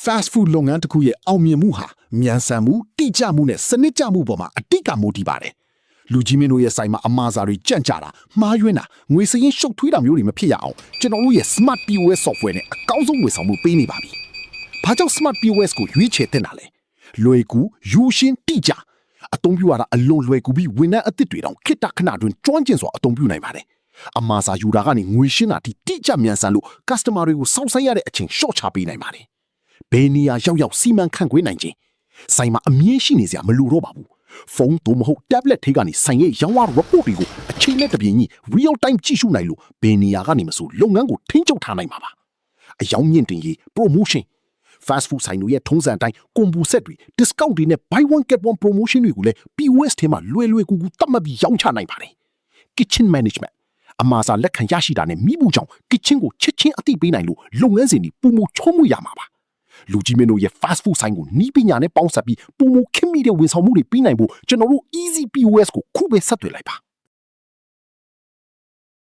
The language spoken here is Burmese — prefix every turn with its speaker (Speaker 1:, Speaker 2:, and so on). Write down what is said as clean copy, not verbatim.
Speaker 1: fast food လုပ်ငန်းတစ်ခုရဲ့အောင်မြင်မှုဟာမြန်ဆန်မှုတိကျမှုနဲ့စနစ်ကျမှုပေါ်မှာအတိတ်ကမိုးတည်ပါတယ်လူကြီးမင်းတို့ရဲ့ဆိုင်မှာအမှားစာတွေကြန့်ကြတာမှားယွင်းတာငွေစရင်းရှုပ်ထွေးတာမျိုးတွေမဖြစ်ရအောင်ကျွန်တော်တို့ရဲ့ smart POS software နဲ့အကောင်းဆုံးဝန်ဆောင်မှုပေးနေပါပြီ။ဘာကြောင့် smart POS ကိုရွေးချယ်တင်တာလဲ။လွယ်ကူယူရှင်းတိကျအသုံးပြုရတာအလွန်လွယ်ကူပြီးဝန်ထမ်းအသစ်တွေတောင်ခိတ္တခဏတွင်ကျွမ်းကျင်စွာအသုံးပြုနိုင်ပါတယ်။အမှားစာယူတာကနေငွေရှင်းတာဒီတိကျမြန်ဆန်လို့ customer တွေကိုစောင့်ဆိုင်းရတဲ့အချိန် short ချပေးနိုင်ပါတယ်။ဘယ်နေရာရောက်စီမံခန့်ခွဲနိုင်ခြင်းဆိုင်မှာအမြင့်ရှိနေစရာမလိုတော့ပါဘူးဖုန်းသို့မဟုတ် tablet ထဲကနေဆိုင်ရဲ့ရောင်းဝ report တွေကိုအချိန်နဲ့တပြေးညီ real time ကြည့်ရှုနိုင်လို့ဘယ်နေရာကနေမဆိုလုပ်ငန်းကိုထိန်းချုပ်ထားနိုင်မှာပါအယောင်မြင့်တင်ရေး promotion fast food ဆိုင်တို့ရဲ့ထုံးစံအတိုင်း combo set တွေ discount တွေနဲ့ buy one get one promotion တွေကိုလည်း POS ထဲမှာလွယ်လွယ်ကူကူသတ်မှတ်ပြီးရောင်းချနိုင်ပါတယ် kitchen management အမှားစာလက်ခံရရှိတာနဲ့မိမှုကြောင့် kitchen ကိုချက်ချင်းအသိပေးနိုင်လို့လုပ်ငန်းစဉ်တွေပုံမချုံးမှုရမှာပါလူကြီးမင်းတို့ရဲ့ fast food ဆိုင်ကိုနီးပညာနဲ့ပေါင်းစပ်ပြီးပုံမခင်မိတဲ့ဝန်ဆောင်မှုတွေပြီးနိုင်ဖို့ကျွန်တော်တို့ easy POS ကိုခုပဲဆက်သွယ်လိုက်ပါ